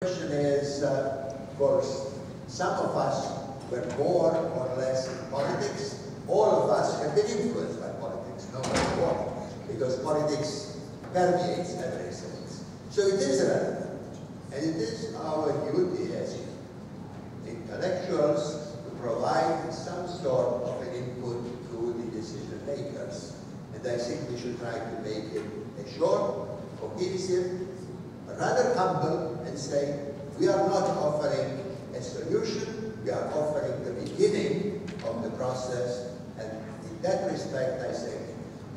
question is, for some of us were more or less in politics. All of us have been influenced by politics, no matter what, because politics permeates everything. So it is relevant, and it is our duty as intellectuals to provide some sort of an input to the decision makers. And I think we should try to make it a short, cohesive, rather humble, and say, we are not offering a solution, we are offering the beginning of the process, and in that respect, I think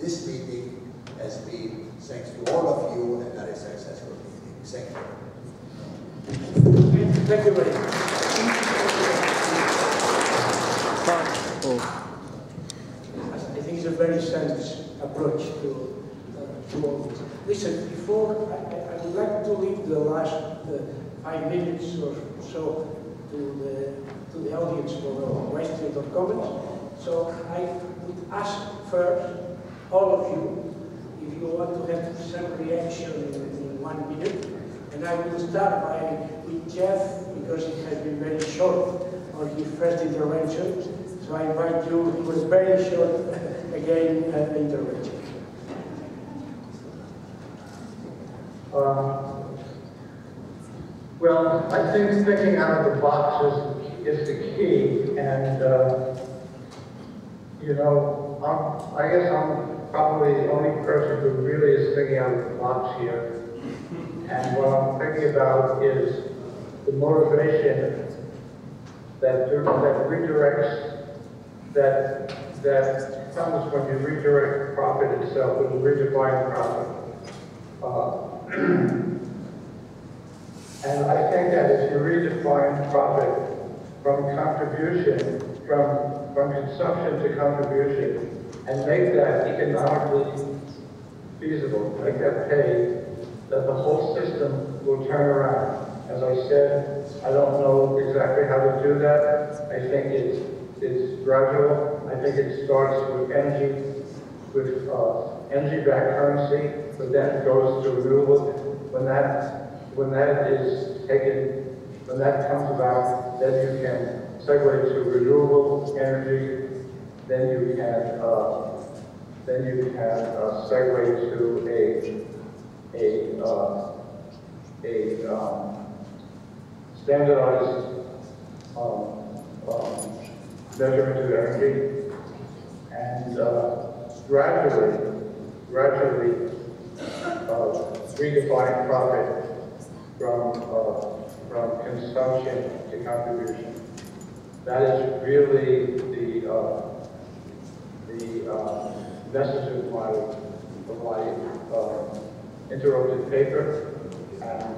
this meeting has been, thanks to all of you, a very successful meeting. Thank you. Thank you very much. I think it's a very sense approach to all this. Listen, before I would like to leave the last 5 minutes or so to the audience for questions or comments. So I would ask first all of you if you want to have some reaction in 1 minute, and I will start with Jeff because it has been very short on his first intervention. So I invite you. It was very short again intervention. Well, I think thinking out of the box is the key, and you know, I guess I'm probably the only person who really is thinking out of the box here. And what I'm thinking about is the motivation that redirects, that comes when you redirect profit itself, when you redefine profit. And I think that if you redefine profit from contribution, from consumption to contribution, and make that economically feasible, make that pay, that the whole system will turn around. As I said, I don't know exactly how to do that. I think it's gradual. I think it starts with energy, with energy-backed currency, but then it goes to renewable. When that is taken, when that comes about, then you can segue to renewable energy. Then you can segue to a standardized measurement of energy, and gradually redefine profit from consumption to contribution. That is really the message of my interrupted paper, and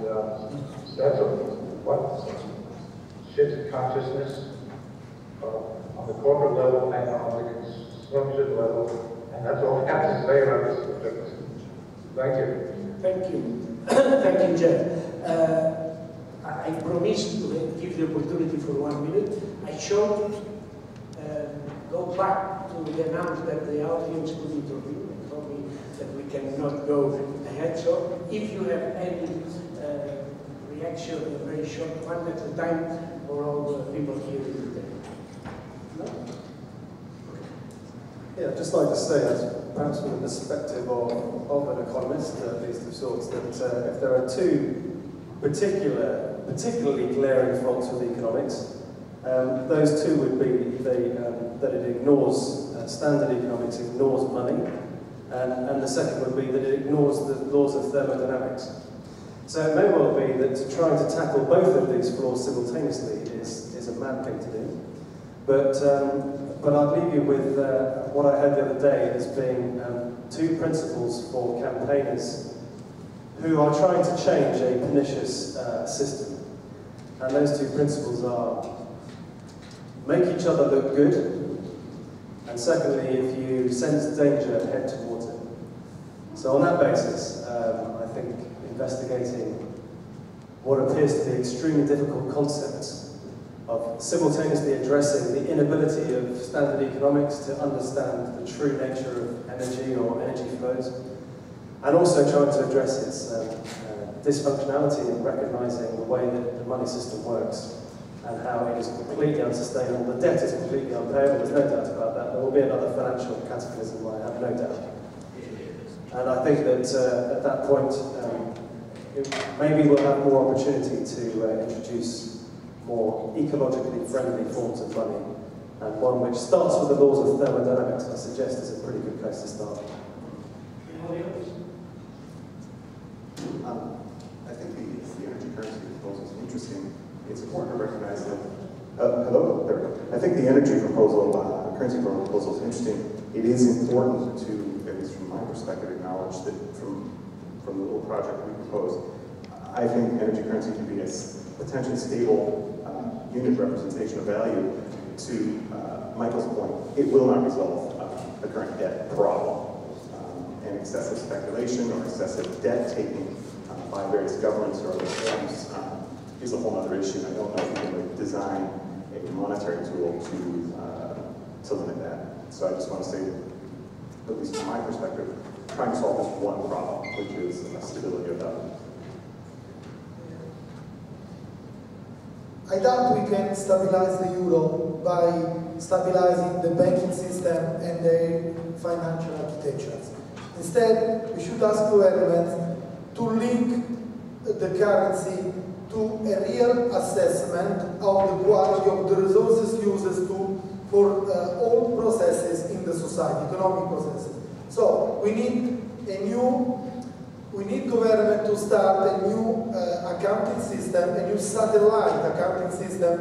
that's what shifts consciousness on the corporate level and on the consumption level, and that's all I have to say about this subject. Thank you. Thank you. Thank you, Jeff. I promised to give the opportunity for 1 minute. I should go back to the announcement that the audience could interview and told me that we cannot go ahead. So if you have any reaction, a very short one at a time, for all the people here in the day. No? Yeah, I'd just like to say, perhaps from the perspective of an economist, at least of sorts, that if there are two particularly glaring faults with economics, those two would be that it ignores, standard economics ignores money, and the second would be that it ignores the laws of thermodynamics. So it may well be that trying to tackle both of these flaws simultaneously is a mad thing to do. But I'd leave you with what I heard the other day as being two principles for campaigners who are trying to change a pernicious system. And those two principles are: make each other look good, and secondly, if you sense danger, head towards it. So on that basis, I think investigating what appears to be extremely difficult concepts of simultaneously addressing the inability of standard economics to understand the true nature of energy or energy flows, and also trying to address its dysfunctionality and recognising the way that the money system works and how it is completely unsustainable. The debt is completely unpayable, there's no doubt about that. There will be another financial cataclysm, I have no doubt. And I think that at that point, maybe we'll have more opportunity to introduce more ecologically friendly forms of money, and one which starts with the laws of thermodynamics, I suggest, is a pretty good place to start. I think the energy currency proposal is interesting. It's important to recognize that, hello, there we go. I think the energy proposal, currency proposal is interesting. It is important to, at least from my perspective, acknowledge that from the little project we propose, I think energy currency can be a potentially stable unit representation of value. To Michael's point, it will not resolve the current debt problem. And excessive speculation or excessive debt taking by various governments or other forms is a whole other issue. I don't know if we can design a monetary tool to limit that. So I just want to say, at least from my perspective, trying to solve this one problem, which is stability of value. I doubt we can stabilize the euro by stabilizing the banking system and the financial architectures. Instead, we should ask governments to link the currency to a real assessment of the quality of the resources used for all processes in the society, economic processes. So we need government to start a new accounting system, a new satellite accounting system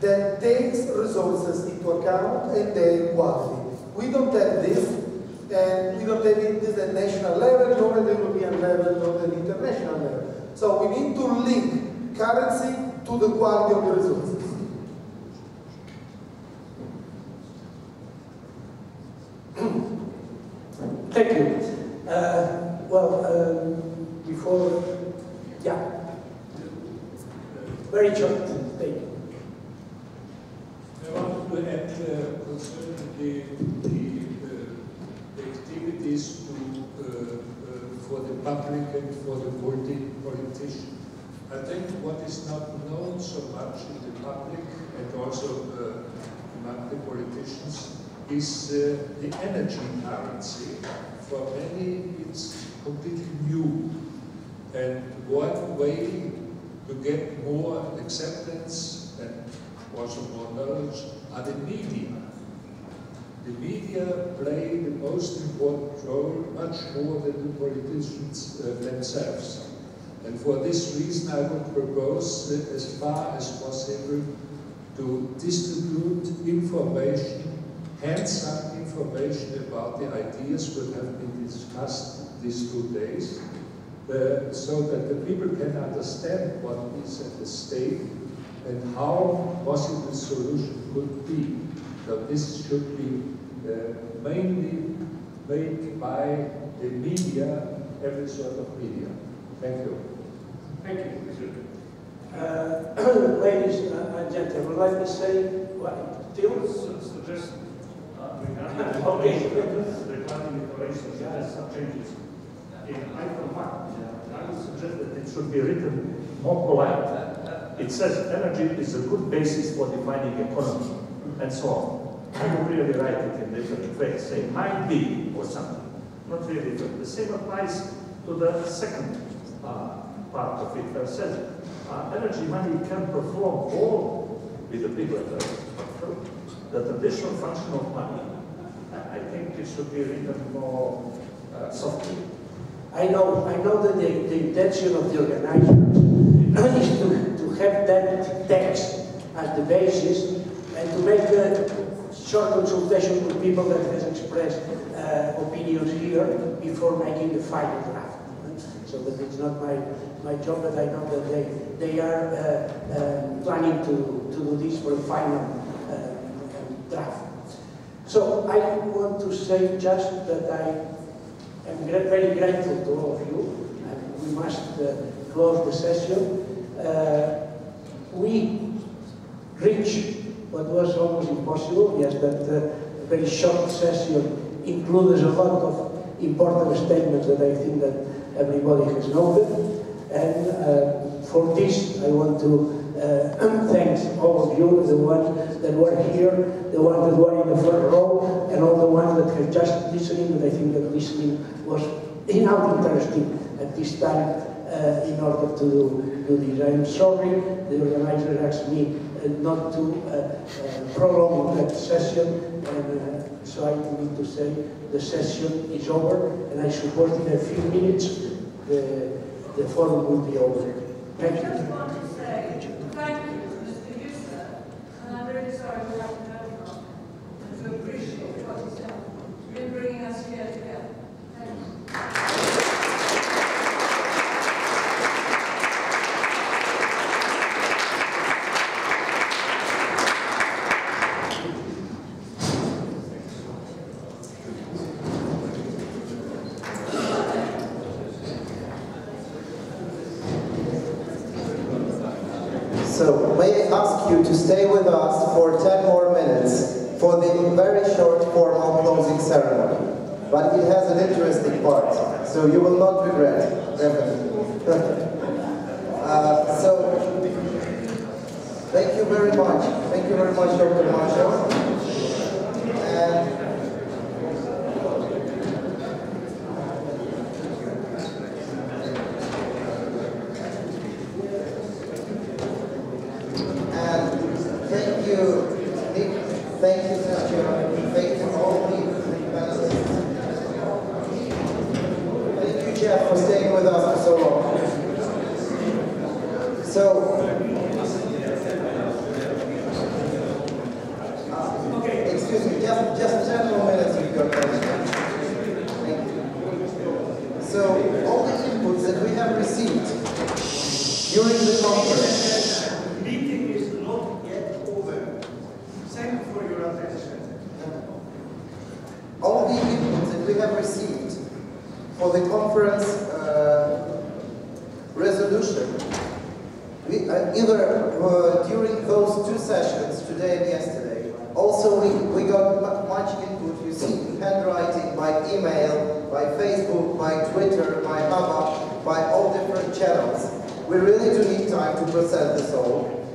that takes resources into account and their quality. We don't have this, and we don't have this at national level, nor at the European level, nor at the international level. So we need to link currency to the quality of the resources. Thank you. Before, very short. Thank you. I want to add concerning the activities for the public and for the politician. I think what is not known so much in the public and also among the politicians is the energy currency. For many, it's completely new. And one way to get more acceptance and also more knowledge are the media. The media play the most important role, much more than the politicians themselves. And for this reason, I would propose, as far as possible, to distribute information, hands-on information about the ideas that have been discussed these 2 days, so that the people can understand what is at the stake and how possible solution could be. So this should be mainly made by the media, every sort of media. Thank you. Thank you. Ladies and gentlemen, let me say, suggest regarding the operations, there are some changes. In item 1, I would suggest that it should be written more polite. It says energy is a good basis for defining economy, and so on. I would really write it in different ways, say might be or something. Not really different. The same applies to the second part of it, where it says energy money can perform all with a big letter. The traditional function of money, I think it should be written more softly. I know that the intention of the organizers is to have that text as the basis and to make a short consultation with people that has expressed opinions here before making the final draft. So that it's not my job, but I know that they are planning to do this for a final draft. So I want to say just that I am very grateful to all of you, and we must close the session. We reached what was almost impossible, yes, that a very short session includes a lot of important statements that I think that everybody has noted. And for this, I want to thank all of you, the ones that were here, the ones that were in the front row, and all the ones that have just listening, but I think that listening was enough interesting at this time in order to do this. I'm sorry, the organizer asked me not to prolong that session, and so I need to say the session is over, and I suppose in a few minutes the forum will be over. Thank you. I just want to say thank you, Mr. Yusuf, and I'm really sorry we haven't heard from and to appreciate what he's done in bringing us here together. Thank you. So, may I ask you to stay with us for 10 more minutes for the very short formal closing ceremony. But it has an interesting part, so you will not regret, definitely. Thank you very much. Thank you very much, Dr. Marshall.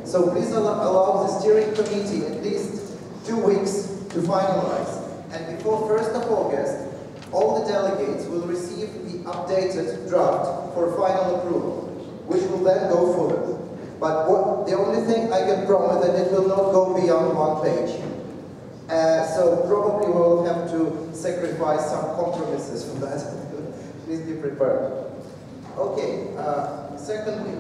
So please allow the steering committee at least 2 weeks to finalize. And before 1st of August, all the delegates will receive the updated draft for final approval, which will then go forward. But the only thing I can promise that it will not go beyond 1 page. So probably we'll have to sacrifice some compromises for that. Please be prepared. Okay, secondly,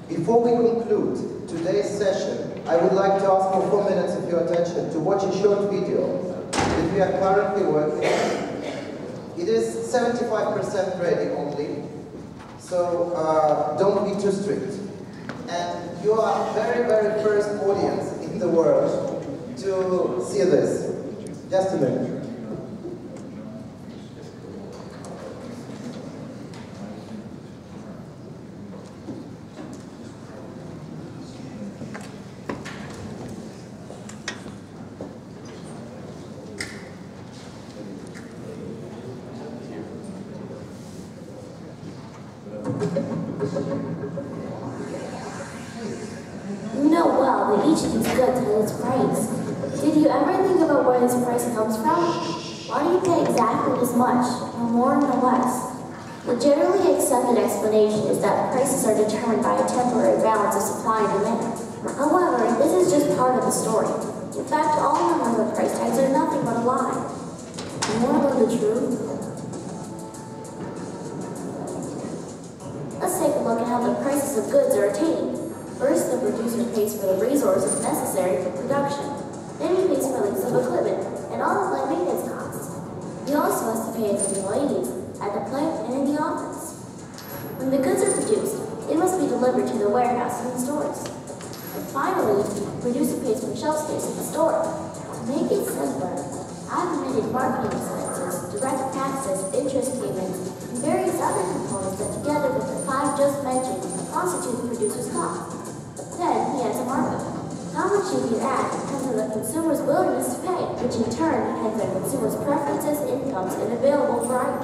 before we conclude today's session, I would like to ask for 4 minutes of your attention to watch a short video that we are currently working on. It is 75% ready only, so don't be too strict. And you are very, very first audience in the world to see this. Just a minute. You know well that each of these goods has its price. Did you ever think about where this price comes from? Why do you pay exactly this much, no more, no less? The generally accepted explanation is that prices are determined by a temporary balance of supply and demand. However, this is just part of the story. In fact, all numbers of price tags are nothing but a lie. You want to know the truth? Let's take a look at how the prices of goods are attained. First, the producer pays for the resources necessary for production. Then he pays for lease of equipment and all the plant maintenance costs. He also has to pay his employees at the plant and in the office. When the goods are produced, they must be delivered to the warehouses and stores. And finally, the producer pays for shelf space in the store. To make it simpler, I've omitted marketing expenses, direct taxes, interest payments, and various other components that together with the 5 just mentioned constitute the producer's cost. Then he has a markup. How much you can add depends on the consumers' willingness to pay, which in turn depends on consumers' preferences, incomes, and available variety.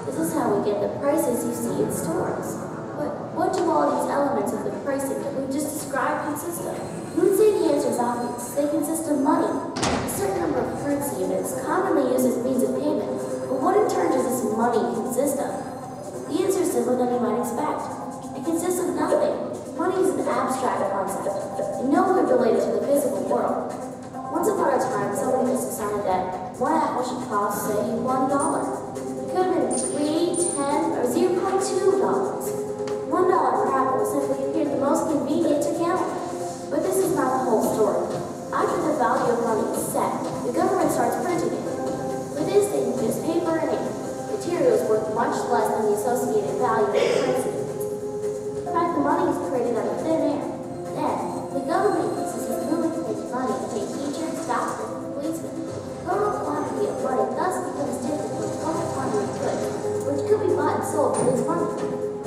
This is how we get the prices you see in stores. But what do all these elements of the pricing that we've just described consist of? You would say the answer is obvious. They consist of money. A certain number of currency units commonly used as means of payment. But what in turn does this money consist of? The answer is simpler than you might expect. It consists of nothing. Money is an abstract concept, and nowhere related to the physical world. Once upon a time, somebody just decided that one apple should cost, say, $1. It could have been 3, 10, or $0.2. $1 per apple simply appeared the most convenient to count. But this is not the whole story. After the value of money is set, the government starts printing it. For this, they use paper and ink, materials worth much less than the associated value of the currency. In fact, the money is created out of thin air. Then, the government uses this newly printed money to pay teachers, doctors, and policemen. The total quantity of money thus becomes different from the total quantity of goods, which could be bought and sold for this money.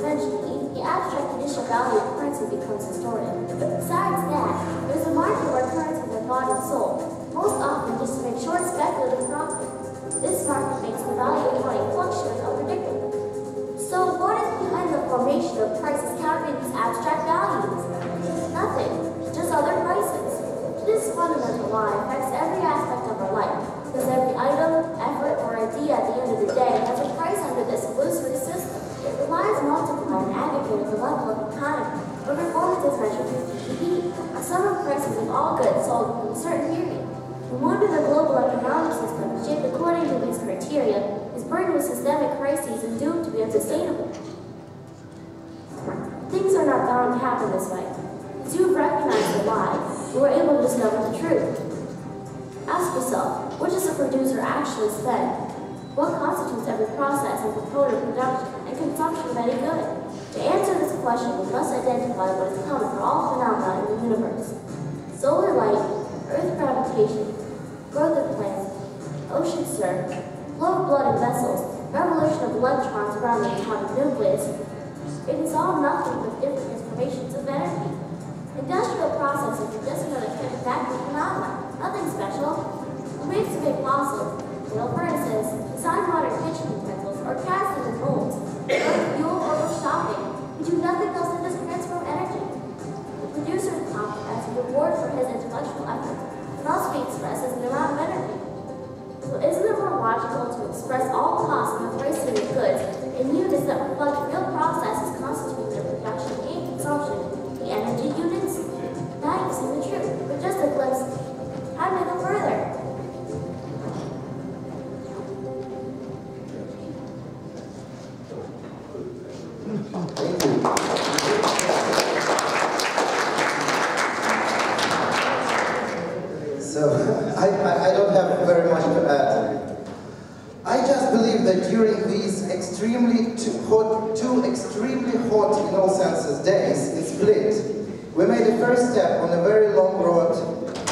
Eventually, the abstract initial value of currency becomes distorted. Besides that, there's a market where currencies are bought and sold, most often just to make short speculative profit. This market makes the value of money fluctuate unpredictably. So what is behind the formation of prices calculating these abstract values? Nothing, just other prices. This fundamental law affects every aspect of our life, because every item, effort, or idea at the end of the day has a price under this illusory system. The lies multiply and aggregate at the level of the economy, where performance is measured with GDP, a sum of prices of all goods sold in a certain period. No wonder the global economic system, shaped according to these criteria, is burdened with systemic crises and doomed to be unsustainable. Things are not bound to happen this way. As you have recognized the lie, you are able to discover the truth. Ask yourself, what does a producer actually spend? What constitutes every process and component of production and consumption of any good? To answer this question, we must identify what is common for all phenomena in the universe. Solar light, Earth gravitation, growth of plants, ocean surf, flow of blood in vessels, revolution of electrons around the atomic nucleus. It is all nothing but different transformations of energy. Industrial processes are just another kind of factory phenomena, nothing special. We excavate fossils, oil furnaces, design modern kitchen utensils, or cast in molds, burn fuel or go shopping. We do nothing else than just transform energy. The producer's profit as a reward for his intellectual effort can also be expressed as an amount of energy. So isn't it more logical to express all costs in the pricing of goods in units that reflect real processes constituting their production and consumption, the energy units? Now you've seen the truth, but just a glimpse. How do we go further? Thank you. So, I don't have very much to add. I just believe that during these two extremely hot, in all senses, days in Split, we made a first step on a very long road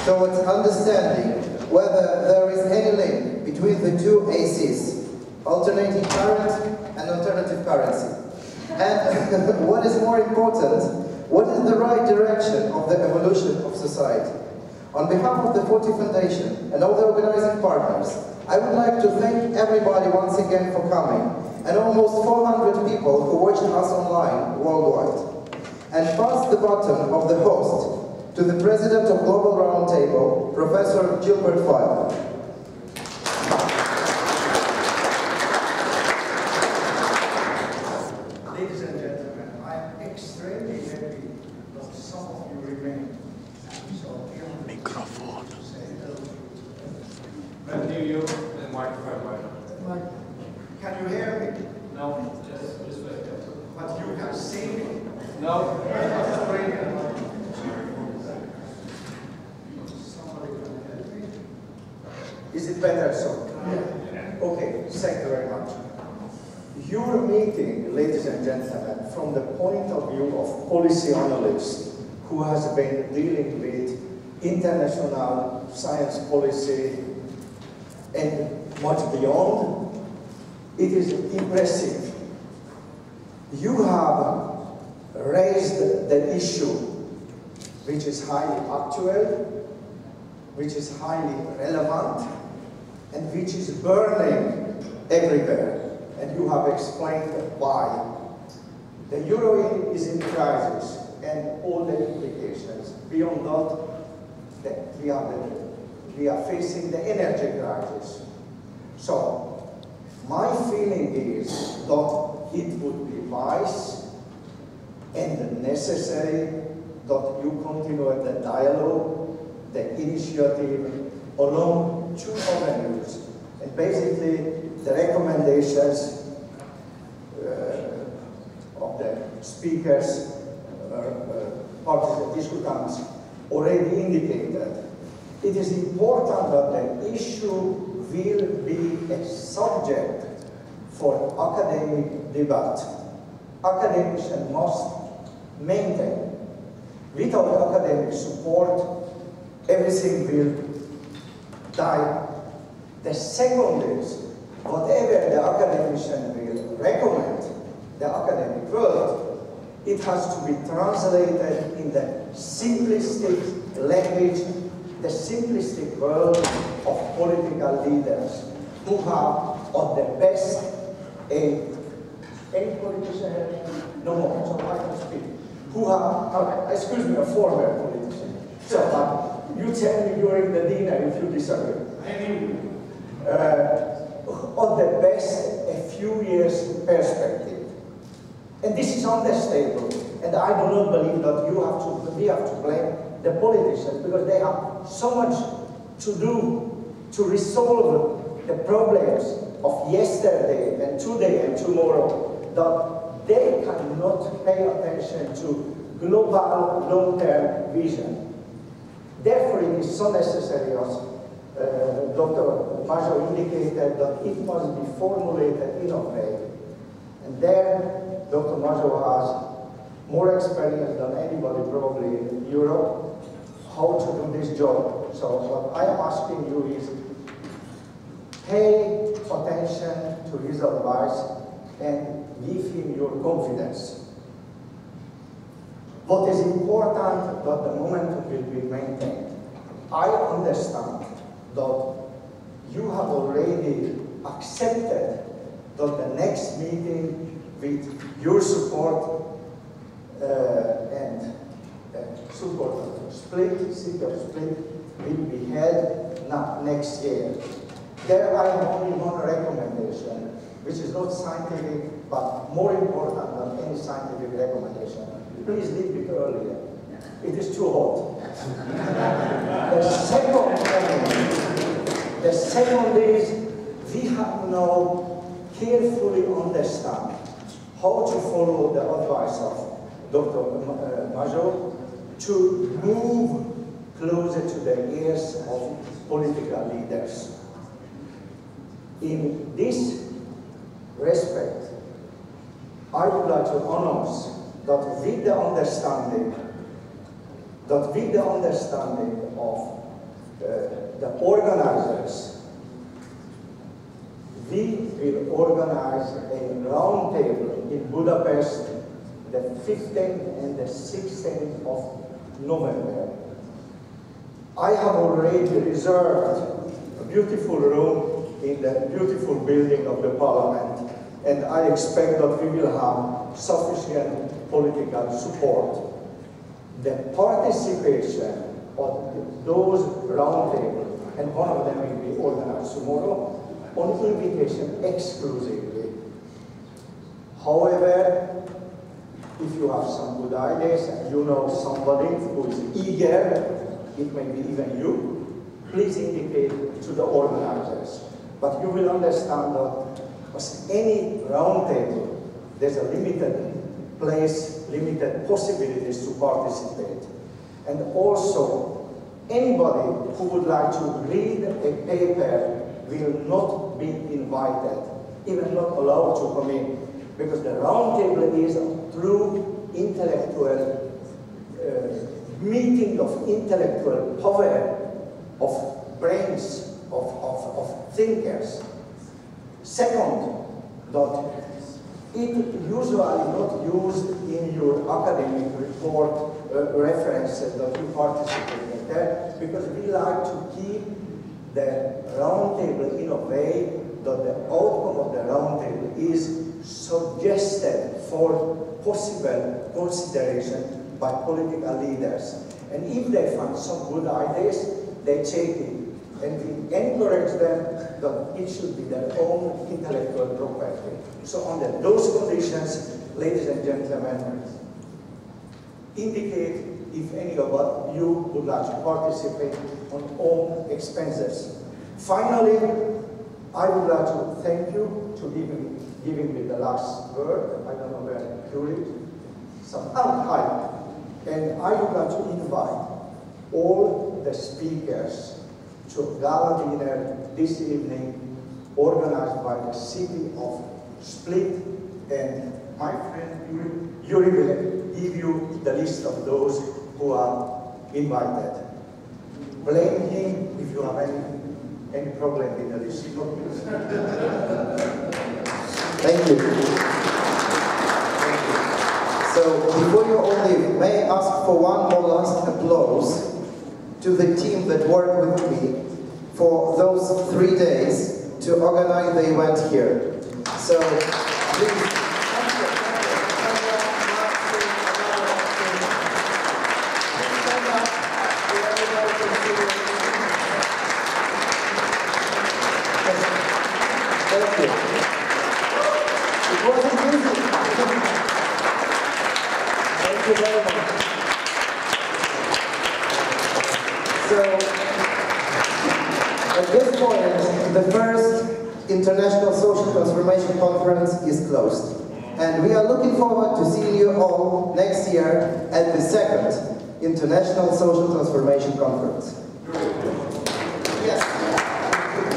towards understanding whether there is any link between the two ACs, alternating current and alternative currency. And what is more important, what is the right direction of the evolution of society? On behalf of the Forty Foundation and all the organizing partners, I would like to thank everybody once again for coming, and almost 400 people who watched us online worldwide. And pass the baton of the host to the President of Global Roundtable, Professor Gilbert File. Ladies and gentlemen, I am extremely happy that some of you remain. So, microphone. Let's hear you and microphone. Can you hear me? No, just this way. But you can see me. No. That's brilliant. Somebody can help me. Is it better so? Yeah. Okay, thank you very much. Your meeting, ladies and gentlemen, from the point of view of policy analysts who has been dealing with international science policy and much beyond, it is impressive. You have raised the issue which is highly actual which is highly relevant and which is burning everywhere. And you have explained why. The euro is in crisis and all the implications. Beyond that, we are facing the energy crisis. So, my feeling is that it would be wise and necessary that you continue the dialogue, the initiative along two avenues. And basically, the recommendations of the speakers, participants already indicated. It is important that the issue will be a subject for academic debate. Academics must maintain. Without academic support, everything will die. The second is, whatever the academician will recommend, the academic world, it has to be translated in the simplistic language, the simplistic world of political leaders who have at the best a politician, no more, so I can speak, who have, excuse me, a former politician. So you tell me during the dinner if you disagree. At the best, a few years perspective. And this is understandable. And I do not believe that we have to blame the politicians because they have so much to do to resolve the problems of yesterday and today and tomorrow that they cannot pay attention to global long-term vision. Therefore, it is so necessary, as Dr. Majo indicated, that it must be formulated in a way. And there, Dr. Majo has more experience than anybody probably in Europe how to do this job. So what I am asking you is pay attention to his advice and give him your confidence. What is important that the momentum will be maintained. I understand that you have already accepted that the next meeting with your support and support of Split, City of Split, will be held next year. There I have only one recommendation, which is not scientific, but more important than any scientific recommendation. Please leave it earlier. It is too hot. The second is, we have now carefully understand how to follow the advice of Dr. Majo to move closer to the ears of political leaders. In this respect, I would like to announce that with the understanding of the organizers, we will organize a roundtable in Budapest the 15th and the 16th of November. I have already reserved a beautiful room in the beautiful building of the Parliament, and I expect that we will have sufficient political support. The participation of those roundtables, and one of them will be organized tomorrow, on invitation exclusively. However, if you have some good ideas and you know somebody who is eager, it may be even you, please indicate to the organizers. But you will understand that as any roundtable, there's a limited place, limited possibilities to participate. And also, anybody who would like to read a paper will not be invited, even not allowed to come in, because the roundtable is a true intellectual meeting of intellectual power, of brains, of thinkers. Second, that it usually not used in your academic report reference that you participated in that, because we like to keep the roundtable in a way that the outcome of the roundtable is suggested for possible consideration by political leaders. And if they find some good ideas, they take it. And we encourage them that it should be their own intellectual property. So under those conditions, ladies and gentlemen, indicate if any of you would like to participate on own expenses. Finally, I would like to thank you to giving me the last word. I don't know where to do it. Hi. And I would like to invite all the speakers to a gala dinner this evening organized by the city of Split, and my friend Yuri will give you the list of those who are invited. Blame him if you have any problem with the list. Thank you. So before you all leave, may I ask for one more last applause to the team that worked with me for those 3 days to organize the event here. So please. Thank you. It wasn't easy. Thank you very much. So, at this point, the first International Social Transformation Conference is closed. And we are looking forward to seeing you all next year at the second International Social Transformation Conference. Yes,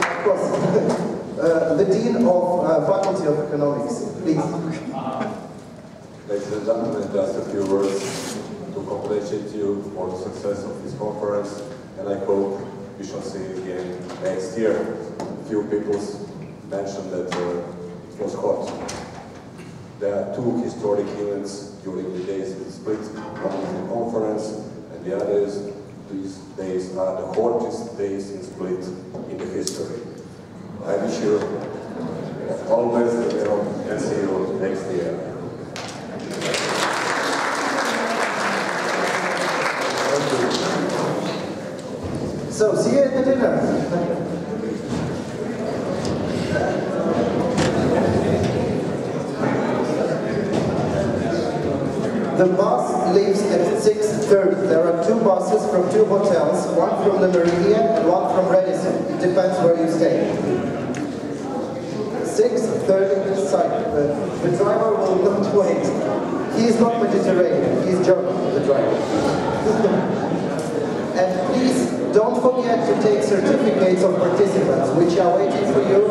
of course. The Dean of Faculty of Economics, please. Ladies and gentlemen, just a few words to congratulate you for the success of this conference, and I hope we shall see you again next year. A few people mentioned that it was hot. There are two historic events during the days in Split. One is the conference, and the others, these days are the hottest days in Split in the history. I wish you all the best and see you next year. So, see you at the dinner. The bus leaves at 6:30. There are two buses from two hotels, one from the Meridian and one from Radisson. It depends where you stay. 6:30 the driver will not wait. He is not Mediterranean, he is German, the driver. And please don't forget to take certificates of participants, which are waiting for you